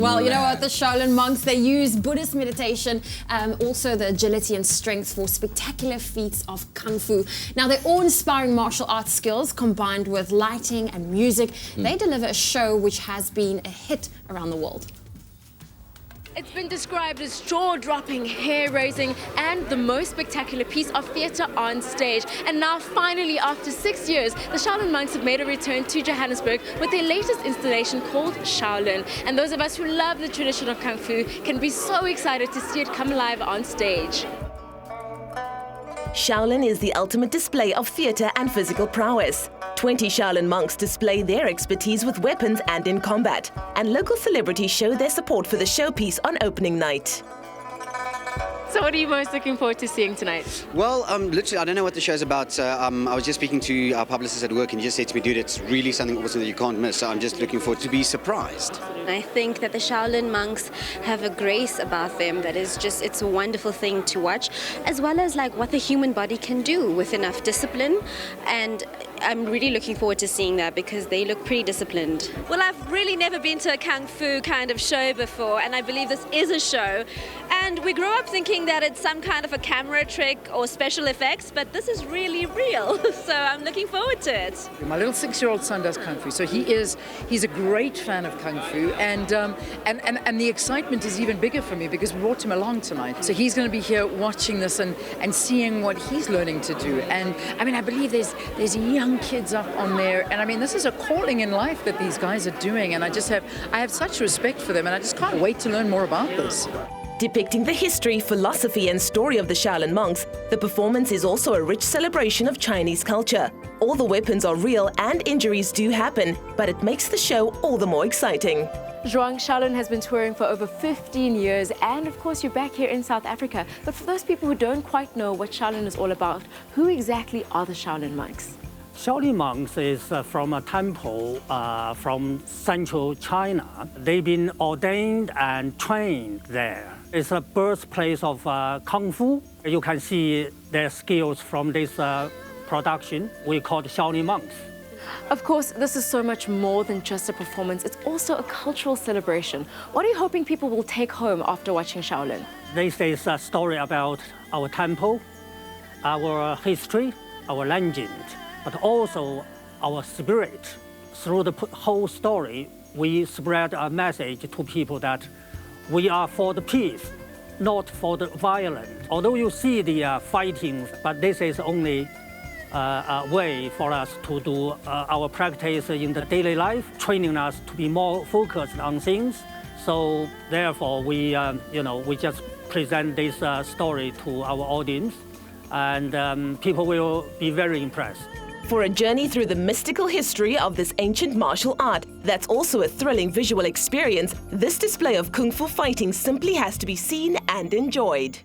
Well, you know what? The Shaolin Monks, they use Buddhist meditation, also the agility and strength for spectacular feats of Kung Fu. Now, they're awe-inspiring martial arts skills combined with lighting and music. They deliver a show which has been a hit around the world. It's been described as jaw-dropping, hair-raising, and the most spectacular piece of theatre on stage. And now, finally, after 6 years, the Shaolin Monks have made a return to Johannesburg with their latest installation called Shaolin. And those of us who love the tradition of Kung Fu can be so excited to see it come alive on stage. Shaolin is the ultimate display of theatre and physical prowess. 20 Shaolin monks display their expertise with weapons and in combat, and local celebrities show their support for the showpiece on opening night. So what are you most looking forward to seeing tonight? Well, literally, I don't know what the show's about. I was just speaking to our publicist at work and he just said to me, dude, it's really something awesome that you can't miss. So I'm just looking forward to be surprised. I think that the Shaolin monks have a grace about them that is just, it's a wonderful thing to watch, as well as like what the human body can do with enough discipline. And I'm really looking forward to seeing that because they look pretty disciplined. Well, I've really never been to a Kung Fu kind of show before, and I believe this is a show. And we grew up thinking that it's some kind of a camera trick or special effects, but this is really real. So I'm looking forward to it. My little 6-year-old son does Kung Fu, so he's a great fan of Kung Fu, and the excitement is even bigger for me because we brought him along tonight. So he's going to be here watching this and seeing what he's learning to do. And I mean, I believe there's young kids up on there, and I mean, this is a calling in life that these guys are doing, and I have such respect for them, and I just can't wait to learn more about this. Depicting the history, philosophy and story of the Shaolin monks, the performance is also a rich celebration of Chinese culture. All the weapons are real and injuries do happen, but it makes the show all the more exciting. Zhuang, Shaolin has been touring for over 15 years, and of course you're back here in South Africa. But for those people who don't quite know what Shaolin is all about, who exactly are the Shaolin monks? Shaolin monks is from a temple from central China. They've been ordained and trained there. It's the birthplace of Kung Fu. You can see their skills from this production. We call it Shaolin monks. Of course, this is so much more than just a performance. It's also a cultural celebration. What are you hoping people will take home after watching Shaolin? This is a story about our temple, our history, our legend, but also our spirit. Through the whole story, we spread a message to people that we are for the peace, not for the violence. Although you see the fighting, but this is only a way for us to do our practice in the daily life, training us to be more focused on things. So therefore, we just present this story to our audience, and people will be very impressed. For a journey through the mystical history of this ancient martial art that's also a thrilling visual experience, this display of Kung Fu fighting simply has to be seen and enjoyed.